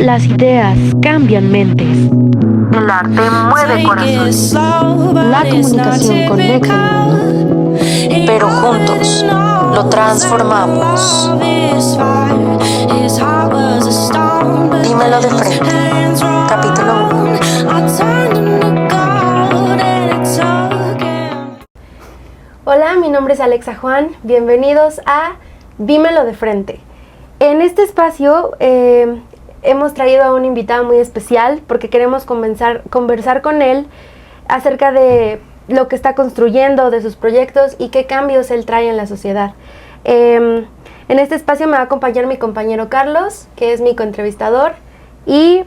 Las ideas cambian mentes. El arte mueve corazones. La comunicación conecta el mundo. Pero juntos lo transformamos. Dímelo de frente. Capítulo 1. Hola, mi nombre es Alexa Juan. Bienvenidos a Dímelo de frente. En este espacio hemos traído a un invitado muy especial porque queremos conversar con él acerca de lo que está construyendo, de sus proyectos y qué cambios él trae en la sociedad. En este espacio me va a acompañar mi compañero Carlos, que es mi coentrevistador. Y,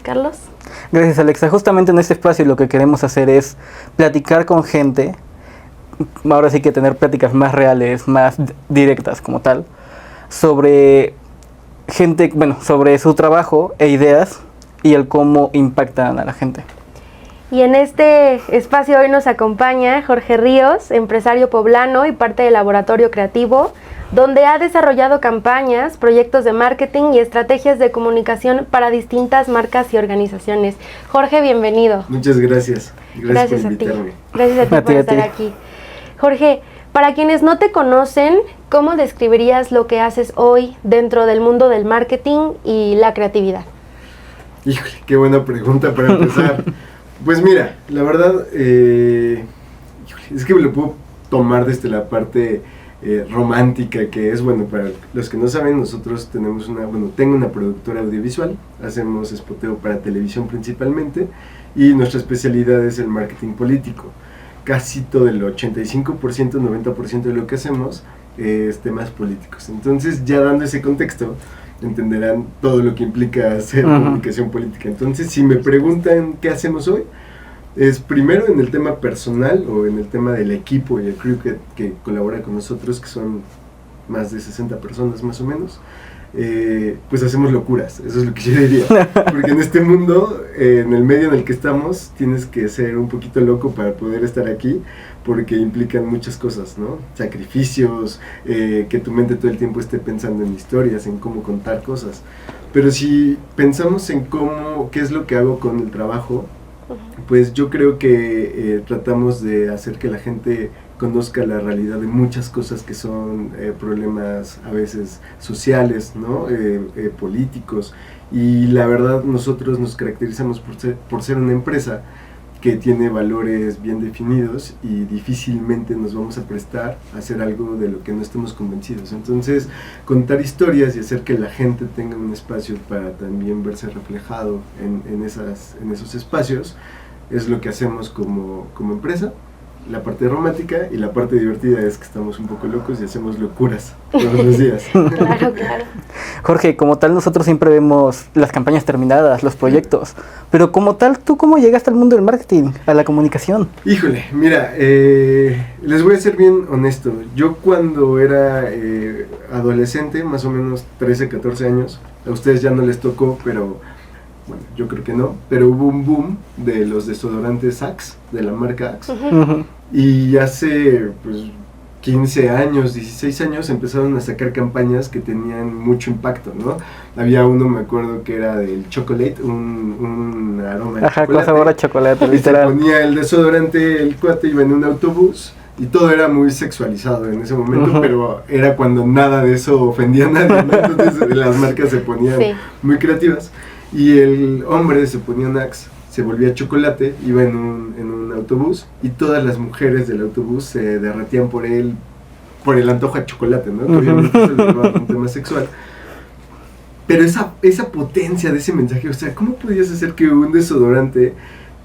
Carlos. Gracias, Alexa. Justamente en este espacio lo que queremos hacer es platicar con gente, ahora sí que tener pláticas más reales, más directas como tal, sobre gente, sobre su trabajo e ideas y el cómo impactan a la gente. Y en este espacio hoy nos acompaña Jorge Ríos, empresario poblano y parte del Laboratorio Creativo, donde ha desarrollado campañas, proyectos de marketing y estrategias de comunicación para distintas marcas y organizaciones. Jorge, bienvenido. Muchas gracias. Gracias por invitarme. Gracias a ti por estar aquí. Jorge, para quienes no te conocen, ¿cómo describirías lo que haces hoy dentro del mundo del marketing y la creatividad? Híjole, qué buena pregunta para empezar. Pues mira, la verdad, es que me lo puedo tomar desde la parte romántica, que es, para los que no saben, nosotros tenemos tengo una productora audiovisual, hacemos spoteo para televisión principalmente, y nuestra especialidad es el marketing político. Casi todo el 85%, 90% de lo que hacemos es temas políticos. Entonces, ya dando ese contexto, entenderán todo lo que implica hacer comunicación política. Entonces, si me preguntan qué hacemos hoy, es primero en el tema personal o en el tema del equipo y el crew que colabora con nosotros, que son más de 60 personas más o menos. Pues hacemos locuras, eso es lo que yo diría, porque en este mundo, en el medio en el que estamos, tienes que ser un poquito loco para poder estar aquí, porque implican muchas cosas, ¿no? Sacrificios, que tu mente todo el tiempo esté pensando en historias, en cómo contar cosas. Pero si pensamos en qué es lo que hago con el trabajo, pues yo creo que tratamos de hacer que la gente conozca la realidad de muchas cosas que son problemas a veces sociales, ¿no? Políticos, y la verdad nosotros nos caracterizamos por ser una empresa que tiene valores bien definidos y difícilmente nos vamos a prestar a hacer algo de lo que no estemos convencidos. Entonces, contar historias y hacer que la gente tenga un espacio para también verse reflejado en esos espacios es lo que hacemos como empresa. La parte romántica y la parte divertida es que estamos un poco locos y hacemos locuras todos los días. Claro. Jorge, como tal nosotros siempre vemos las campañas terminadas, los proyectos, pero como tal, ¿tú cómo llegaste al mundo del marketing, a la comunicación? Híjole, mira, les voy a ser bien honesto. Yo cuando era adolescente, más o menos 13, 14 años, a ustedes ya no les tocó, pero bueno, yo creo que no, pero hubo un boom de los desodorantes Axe, de la marca Axe, y hace 15 años, 16 años empezaron a sacar campañas que tenían mucho impacto, ¿no? Había uno, me acuerdo, que era del chocolate, un aroma de chocolate. Con sabor a chocolate, literal. Se ponía el desodorante, el cuate iba en un autobús, y todo era muy sexualizado en ese momento, pero era cuando nada de eso ofendía a nadie, ¿no? Entonces las marcas se ponían muy creativas. Y el hombre se ponía un Axe, se volvía chocolate, iba en un autobús y todas las mujeres del autobús se derretían por el antojo a chocolate, ¿no? Que obviamente se le llevaba un tema sexual. Pero esa potencia de ese mensaje, o sea, ¿cómo podías hacer que un desodorante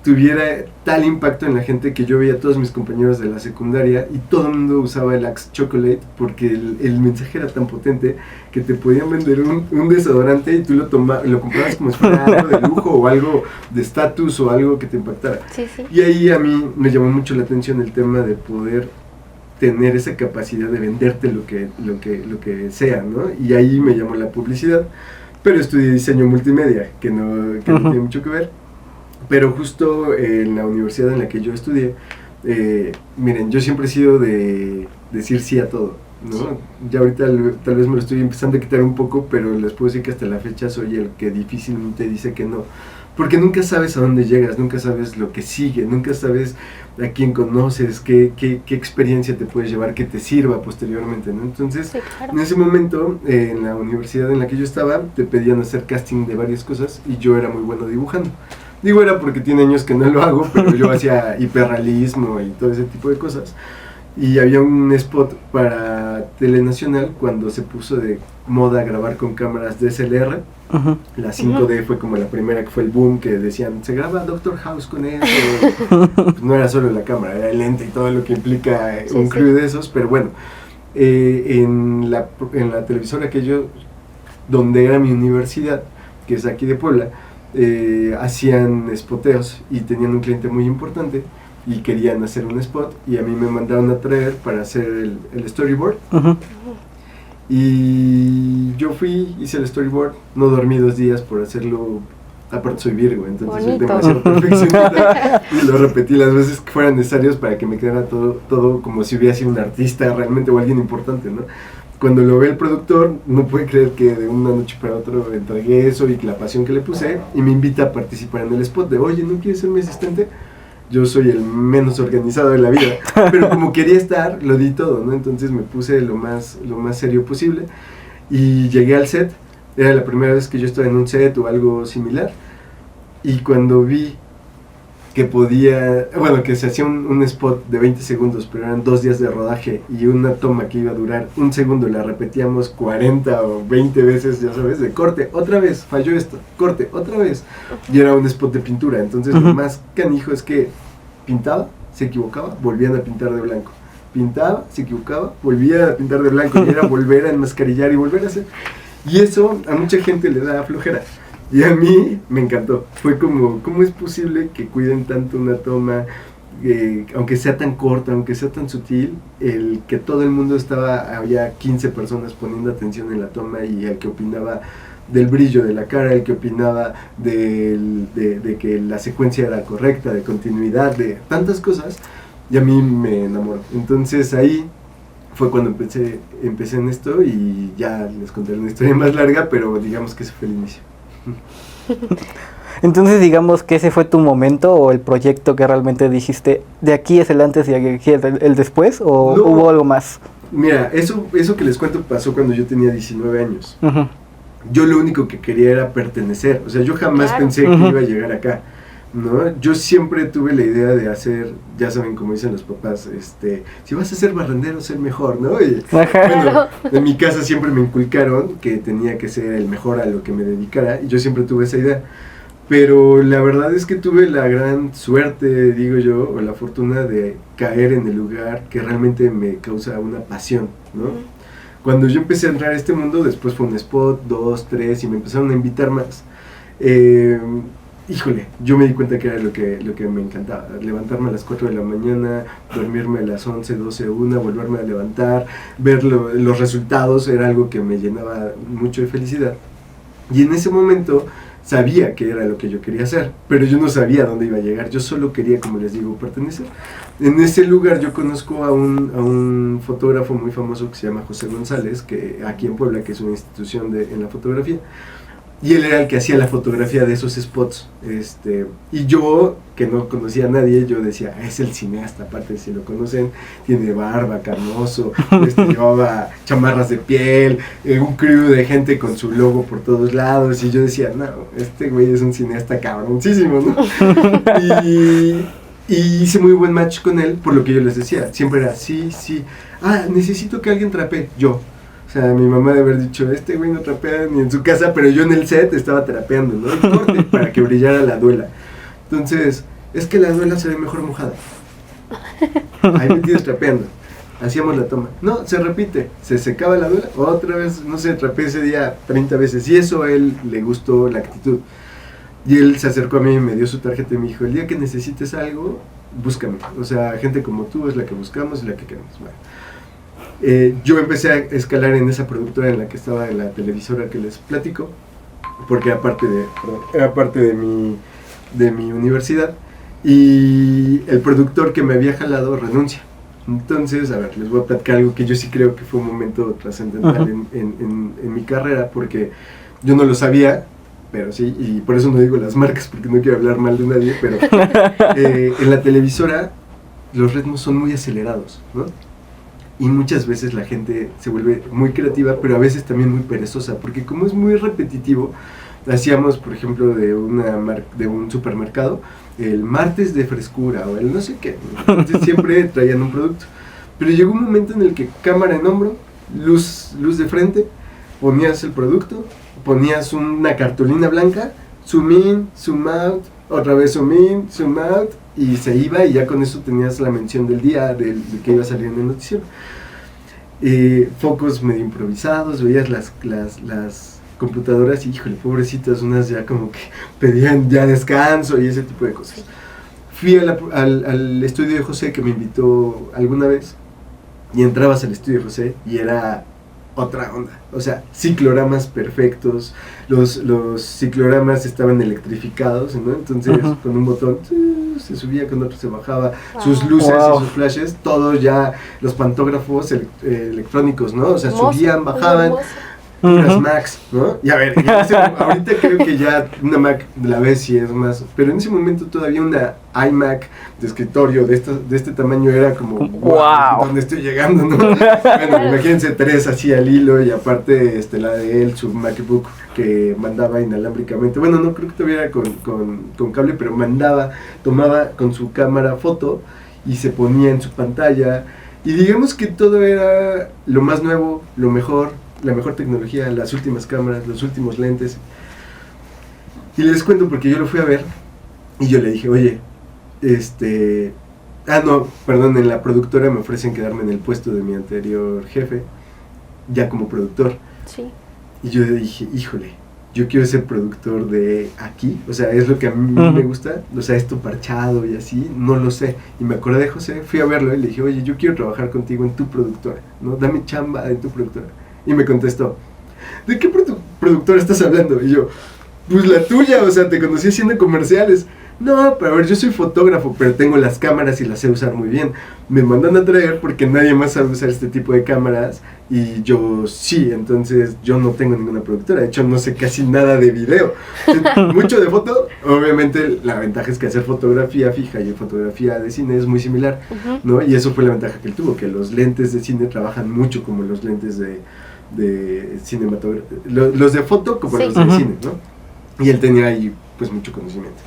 tuviera tal impacto en la gente que yo veía a todos mis compañeros de la secundaria y todo el mundo usaba el Axe Chocolate porque el mensaje era tan potente que te podían vender un desodorante y tú lo comprabas como si fuera algo de lujo o algo de estatus o algo que te impactara? Sí. Y ahí a mí me llamó mucho la atención el tema de poder tener esa capacidad de venderte lo que sea, ¿no? Y ahí me llamó la publicidad, pero estudié diseño multimedia, que no tiene mucho que ver. Pero justo en la universidad en la que yo estudié, miren, yo siempre he sido de decir sí a todo. ¿no? Ya ahorita tal vez me lo estoy empezando a quitar un poco, pero les puedo decir que hasta la fecha soy el que difícilmente dice que no. Porque nunca sabes a dónde llegas, nunca sabes lo que sigue, nunca sabes a quién conoces, qué experiencia te puedes llevar que te sirva posteriormente, ¿no? Entonces, Sí, claro. en ese momento, en la universidad en la que yo estaba, te pedían hacer casting de varias cosas y yo era muy bueno dibujando. Digo era porque tiene años que no lo hago, pero yo hacía hiperrealismo y todo ese tipo de cosas. Y había un spot para Telenacional cuando se puso de moda grabar con cámaras DSLR. Ujú. La 5D fue como la primera que fue el boom, que decían, se graba Doctor House con eso. Pues no era solo la cámara, era el lente y todo lo que implica un crew de esos, pero bueno, en la televisora que yo, donde era mi universidad, que es aquí de Puebla, hacían spoteos y tenían un cliente muy importante y querían hacer un spot y a mí me mandaron a traer para hacer el storyboard. Ujú. Y yo fui, hice el storyboard, no dormí 2 días por hacerlo, aparte soy Virgo, entonces soy Bonito. demasiado perfeccionista y lo repetí las veces que fueran necesarios para que me quedara todo como si hubiera sido un artista realmente o alguien importante, ¿no? Cuando lo ve el productor, no puede creer que de una noche para otra entregué eso y la pasión que le puse y me invita a participar en el spot de, oye, ¿no quieres ser mi asistente? Yo soy el menos organizado de la vida, pero como quería estar, lo di todo, ¿no? Entonces me puse lo más serio posible y llegué al set. Era la primera vez que yo estaba en un set o algo similar y cuando vi que que se hacía un spot de 20 segundos, pero eran 2 días de rodaje y una toma que iba a durar 1 segundo, la repetíamos 40 o 20 veces, ya sabes, de corte, otra vez, falló esto, corte, otra vez, y era un spot de pintura. Entonces lo más canijo es que pintaba, se equivocaba, volvían a pintar de blanco, pintaba, se equivocaba, volvían a pintar de blanco, y era volver a enmascarillar y volver a hacer, y eso a mucha gente le da flojera. Y a mí me encantó. Fue como, ¿cómo es posible que cuiden tanto una toma, aunque sea tan corta, aunque sea tan sutil, el que todo el mundo había 15 personas poniendo atención en la toma y el que opinaba del brillo de la cara, el que opinaba de que la secuencia era correcta, de continuidad, de tantas cosas, y a mí me enamoró. Entonces ahí fue cuando empecé en esto y ya les contaré una historia más larga, pero digamos que ese fue el inicio. Entonces digamos que ese fue tu momento o el proyecto que realmente dijiste, de aquí es el antes y de aquí es el después, o No. hubo algo más. Mira, eso que les cuento pasó cuando yo tenía 19 años. Ujú. Yo lo único que quería era pertenecer, o sea, yo jamás Claro. pensé que Ujú. iba a llegar acá, ¿no? Yo siempre tuve la idea de hacer, ya saben como dicen los papás, si vas a ser barrendero, ser mejor, ¿no? Y, Ajá. bueno, en mi casa siempre me inculcaron que tenía que ser el mejor a lo que me dedicara, y yo siempre tuve esa idea. Pero la verdad es que tuve la gran suerte, digo yo, o la fortuna de caer en el lugar que realmente me causa una pasión, ¿no? Cuando yo empecé a entrar a este mundo, después fue un spot, 2, 3, y me empezaron a invitar más. Híjole, yo me di cuenta que era lo que me encantaba. Levantarme a las 4 de la mañana, dormirme a las 11, 12, 1, volverme a levantar, ver los resultados, era algo que me llenaba mucho de felicidad. Y en ese momento sabía que era lo que yo quería hacer, pero yo no sabía dónde iba a llegar. Yo solo quería, como les digo, pertenecer. En ese lugar yo conozco a un fotógrafo muy famoso que se llama José González, que aquí en Puebla, que es una institución en la fotografía, y él era el que hacía la fotografía de esos spots. Y yo, que no conocía a nadie, yo decía, es el cineasta, aparte si lo conocen, tiene barba, carnoso, llevaba chamarras de piel, un crew de gente con su logo por todos lados, y yo decía, no, este güey es un cineasta cabroncísimo, ¿no? Y hice muy buen match con él, por lo que yo les decía, siempre era, sí, necesito que alguien trapee, yo. O sea, mi mamá debe haber dicho, este güey no trapea ni en su casa, pero yo en el set estaba trapeando, ¿no? Y corte, para que brillara la duela. Entonces, es que la duela se ve mejor mojada. Ahí metidos trapeando. Hacíamos la toma. No, se repite. Se secaba la duela, otra vez, no sé, trapeé ese día 30 veces. Y eso a él le gustó la actitud. Y él se acercó a mí y me dio su tarjeta y me dijo, el día que necesites algo, búscame. O sea, gente como tú es la que buscamos y la que queremos. Bueno. Yo empecé a escalar en esa productora en la que estaba, en la televisora que les platico, porque era parte de mi universidad, y el productor que me había jalado renuncia. Entonces, a ver, les voy a platicar algo que yo sí creo que fue un momento trascendental en mi carrera, porque yo no lo sabía, pero sí, y por eso no digo las marcas, porque no quiero hablar mal de nadie, pero en la televisora los ritmos son muy acelerados, ¿no? Y muchas veces la gente se vuelve muy creativa, pero a veces también muy perezosa, porque como es muy repetitivo, hacíamos, por ejemplo, de un supermercado, el martes de frescura o el no sé qué, entonces siempre traían un producto. Pero llegó un momento en el que cámara en hombro, luz de frente, ponías el producto, ponías una cartulina blanca, zoom in, zoom out, otra vez zoom in, zoom out, y se iba, y ya con eso tenías la mención del día, de que iba a salir en el noticiero. Focos medio improvisados, veías las computadoras y, híjole, pobrecitas, unas ya como que pedían ya descanso y ese tipo de cosas. Fui al estudio de José, que me invitó alguna vez, y entrabas al estudio de José y era otra onda, o sea, cicloramas perfectos, los cicloramas estaban electrificados, ¿no? Entonces con un botón se subía, con otro se bajaba, sus luces y sus flashes, todos ya, los pantógrafos electrónicos, ¿no? O sea, subían, bajaban, unas Macs, ¿no? Y a ver, ahorita creo que ya una Mac la ves y es más, pero en ese momento todavía una iMac de escritorio de este tamaño era como, wow, ¿dónde estoy llegando, no? Bueno, imagínense 3 así al hilo, y aparte la de él, su MacBook, que mandaba inalámbricamente, bueno, no creo que tuviera con cable, pero tomaba con su cámara foto y se ponía en su pantalla, y digamos que todo era lo más nuevo, lo mejor, la mejor tecnología, las últimas cámaras, los últimos lentes. Y les cuento porque yo lo fui a ver y yo le dije, oye, en la productora me ofrecen quedarme en el puesto de mi anterior jefe, ya como productor. Sí. Y yo dije, híjole, yo quiero ser productor de aquí, o sea, es lo que a mí me gusta, o sea, esto parchado y así, no lo sé. Y me acordé de José, fui a verlo y le dije, oye, yo quiero trabajar contigo en tu productora, ¿no? Dame chamba en tu productora. Y me contestó, ¿de qué productora estás hablando? Y yo, pues la tuya, o sea, te conocí haciendo comerciales. No, pero a ver, yo soy fotógrafo, pero tengo las cámaras y las sé usar muy bien. Me mandan a traer porque nadie más sabe usar este tipo de cámaras, y yo sí, entonces yo no tengo ninguna productora. De hecho, no sé casi nada de video. Mucho de foto, obviamente la ventaja es que hacer fotografía fija y fotografía de cine es muy similar, ¿no? Y eso fue la ventaja que él tuvo, que los lentes de cine trabajan mucho como los lentes de cinematografía, los de foto como los de cine, ¿no? Y él tenía ahí pues mucho conocimiento.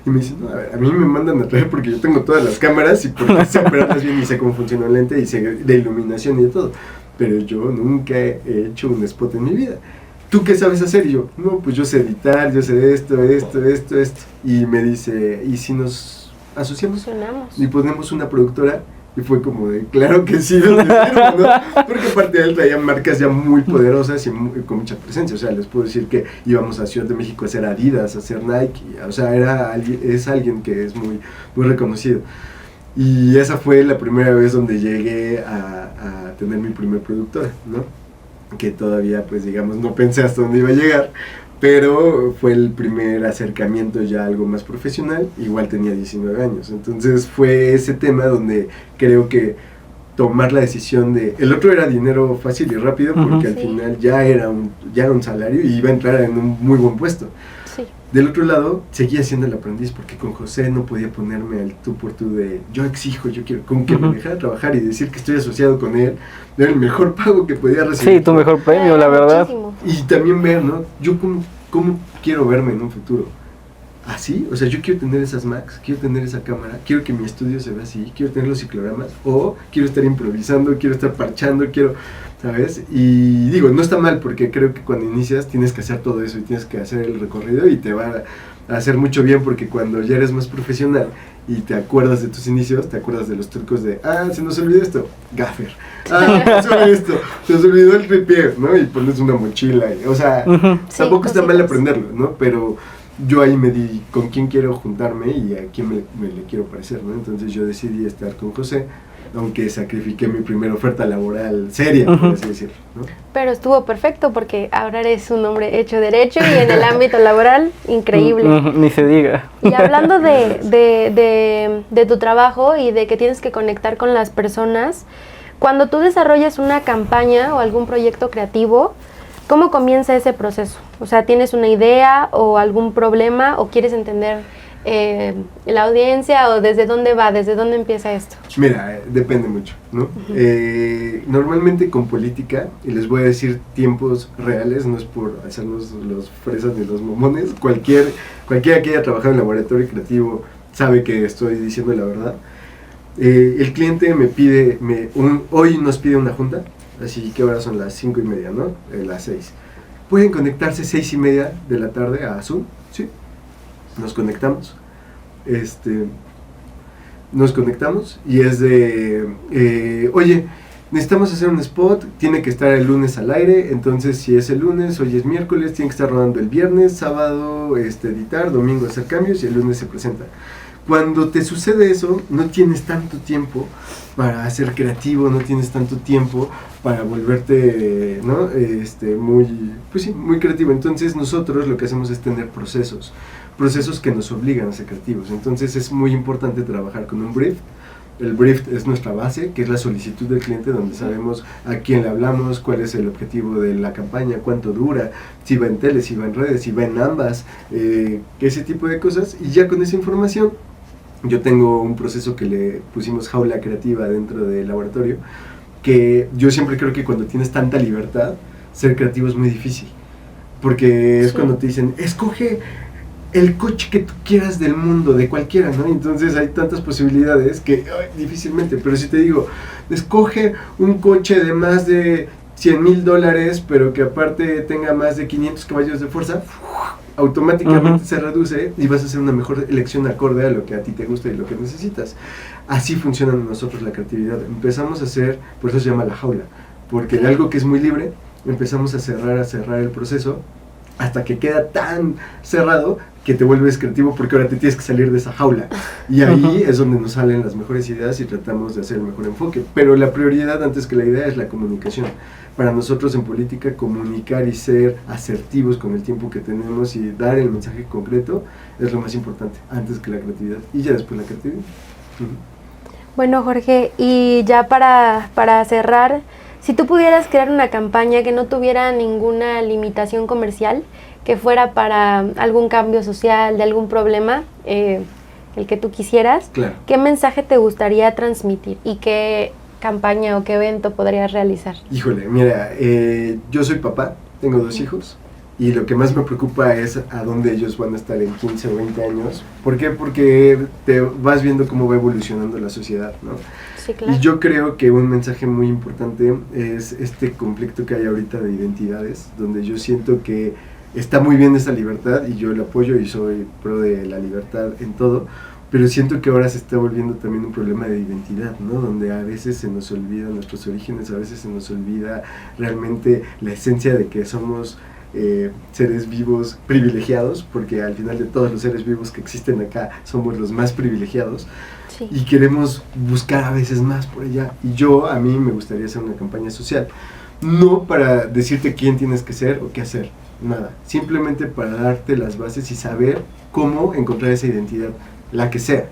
Y me dice, no, a ver, a mí me mandan a traer porque yo tengo todas las cámaras y porque sé operarlas bien y sé cómo funciona el lente y sé de iluminación y de todo. Pero yo nunca he hecho un spot en mi vida. ¿Tú qué sabes hacer? Y yo, no, pues yo sé editar, yo sé esto. Y me dice, ¿y si nos asociamos? Y ponemos una productora. Y fue como de, claro que sí, ¿no? Porque aparte de él traía marcas ya muy poderosas y con mucha presencia. O sea, les puedo decir que íbamos a Ciudad de México a hacer Adidas, a hacer Nike. O sea, es alguien que es muy, muy reconocido. Y esa fue la primera vez donde llegué a tener mi primer productora, ¿no? Que todavía, pues digamos, no pensé hasta dónde iba a llegar. Pero fue el primer acercamiento ya a algo más profesional, igual tenía 19 años, entonces fue ese tema donde creo que tomar la decisión de... El otro era dinero fácil y rápido porque al final ya era un salario y iba a entrar en un muy buen puesto. Sí. Del otro lado, seguía siendo el aprendiz porque con José no podía ponerme al tú por tú de yo exijo, yo quiero, con que me dejara trabajar y decir que estoy asociado con él, era el mejor pago que podía recibir. Sí, tu mejor premio, la verdad. Muchísimo. Y también ver, ¿no? Yo cómo quiero verme en un futuro. ¿Así? O sea, yo quiero tener esas Macs, quiero tener esa cámara, quiero que mi estudio se vea así, quiero tener los ciclogramas, o quiero estar improvisando, quiero estar parchando, ¿sabes? Y digo, no está mal porque creo que cuando inicias tienes que hacer todo eso y tienes que hacer el recorrido y te va a hacer mucho bien porque cuando ya eres más profesional y te acuerdas de tus inicios, te acuerdas de los trucos de, se nos olvidó esto, gaffer, se nos olvidó esto, se nos olvidó el tripié, ¿no? Y pones una mochila, o sea, tampoco está mal aprenderlo, ¿no? Pero yo ahí me di con quién quiero juntarme y a quién me le quiero parecer, ¿no? Entonces yo decidí estar con José aunque sacrifiqué mi primera oferta laboral seria, por así decirlo, ¿no? Pero estuvo perfecto porque ahora eres un hombre hecho derecho y en el ámbito laboral, increíble. Ni se diga. Y hablando de tu trabajo y de que tienes que conectar con las personas, cuando tú desarrollas una campaña o algún proyecto creativo, ¿cómo comienza ese proceso? O sea, ¿tienes una idea o algún problema o quieres entender la audiencia o desde dónde va, desde dónde empieza esto? Mira, depende mucho, ¿no? Normalmente con política, y les voy a decir tiempos reales, no es por hacernos los fresas ni los momones, cualquiera que haya trabajado en laboratorio creativo sabe que estoy diciendo la verdad. El cliente me pide, hoy nos pide una junta, así que ahora son las 5:30, ¿no? Las 6. ¿Pueden conectarse 6:30 de la tarde a Zoom? Sí. Nos conectamos. Nos conectamos y es de, oye, necesitamos hacer un spot, tiene que estar el lunes al aire, entonces si es el lunes, hoy es miércoles, tiene que estar rodando el viernes, sábado editar, domingo hacer cambios y el lunes se presenta. Cuando te sucede eso, no tienes tanto tiempo para ser creativo, no tienes tanto tiempo para volverte, ¿no? Muy creativo. Entonces nosotros lo que hacemos es tener procesos que nos obligan a ser creativos. Entonces es muy importante trabajar con un brief. El brief es nuestra base, que es la solicitud del cliente, donde sabemos a quién le hablamos, cuál es el objetivo de la campaña, cuánto dura, si va en tele, si va en redes, si va en ambas, ese tipo de cosas. Y ya con esa información, yo tengo un proceso que le pusimos jaula creativa dentro del laboratorio, que yo siempre creo que cuando tienes tanta libertad, ser creativo es muy difícil. Porque es cuando te dicen, escoge el coche que tú quieras del mundo, de cualquiera, ¿no? Entonces hay tantas posibilidades que difícilmente, pero si te digo, escoge un coche de más de $100,000, pero que aparte tenga más de 500 caballos de fuerza, automáticamente se reduce y vas a hacer una mejor elección acorde a lo que a ti te gusta y lo que necesitas. Así funciona nosotros la creatividad. Empezamos a hacer, por eso se llama la jaula, porque de algo que es muy libre, empezamos a cerrar el proceso hasta que queda tan cerrado que te vuelves creativo, porque ahora te tienes que salir de esa jaula, y ahí es donde nos salen las mejores ideas y tratamos de hacer el mejor enfoque. Pero la prioridad antes que la idea es la comunicación. Para nosotros en política, comunicar y ser asertivos con el tiempo que tenemos y dar el mensaje concreto es lo más importante, antes que la creatividad, y ya después la creatividad. Bueno, Jorge, y ya para cerrar, si tú pudieras crear una campaña que no tuviera ninguna limitación comercial, que fuera para algún cambio social, de algún problema, el que tú quisieras, claro, ¿qué mensaje te gustaría transmitir y qué campaña o qué evento podrías realizar? Híjole, mira, yo soy papá, tengo 2 hijos, y lo que más me preocupa es a dónde ellos van a estar en 15 o 20 años. ¿Por qué? Porque te vas viendo cómo va evolucionando la sociedad, ¿no? Sí, claro. Y yo creo que un mensaje muy importante es este conflicto que hay ahorita de identidades, donde yo siento que está muy bien esa libertad y yo la apoyo y soy pro de la libertad en todo, pero siento que ahora se está volviendo también un problema de identidad, ¿no? Donde a veces se nos olvidan nuestros orígenes, a veces se nos olvida realmente la esencia de que somos seres vivos privilegiados, porque al final de todos los seres vivos que existen acá somos los más privilegiados. Sí. Y queremos buscar a veces más por allá. Y a mí me gustaría hacer una campaña social, no para decirte quién tienes que ser o qué hacer, nada, simplemente para darte las bases y saber cómo encontrar esa identidad, la que sea.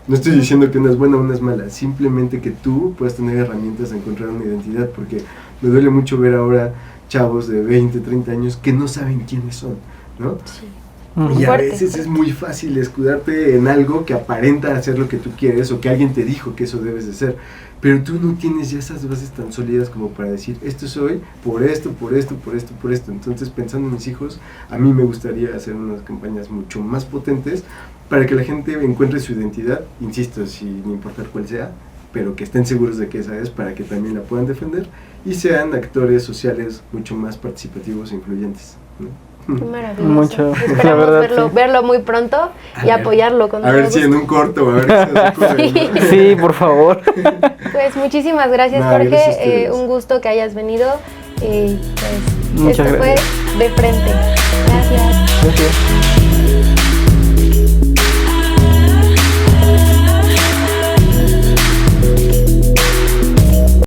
No estoy diciendo que una es buena o una es mala, simplemente que tú puedas tener herramientas de encontrar una identidad, porque me duele mucho ver ahora chavos de 20, 30 años que no saben quiénes son, ¿no? Sí. Y a Fuerte. veces es muy fácil escudarte en algo que aparenta hacer lo que tú quieres o que alguien te dijo que eso debes de ser, pero tú no tienes ya esas bases tan sólidas como para decir, esto soy por esto, por esto, por esto, por esto. Entonces, pensando en mis hijos, a mí me gustaría hacer unas campañas mucho más potentes para que la gente encuentre su identidad, insisto, sin importar cuál sea, pero que estén seguros de que esa es, para que también la puedan defender y sean actores sociales mucho más participativos e influyentes, ¿no? Qué maravilloso. Mucho, la Esperamos verdad, verlo muy pronto y A ver, apoyarlo con A ver todo si en gusto. un corto, a ver qué se les ocurre, ¿no? Sí, por favor. Pues muchísimas gracias, No, Jorge. gracias a ustedes. Un gusto que hayas venido. Pues, Muchas esto gracias. fue De Frente. Gracias. Gracias.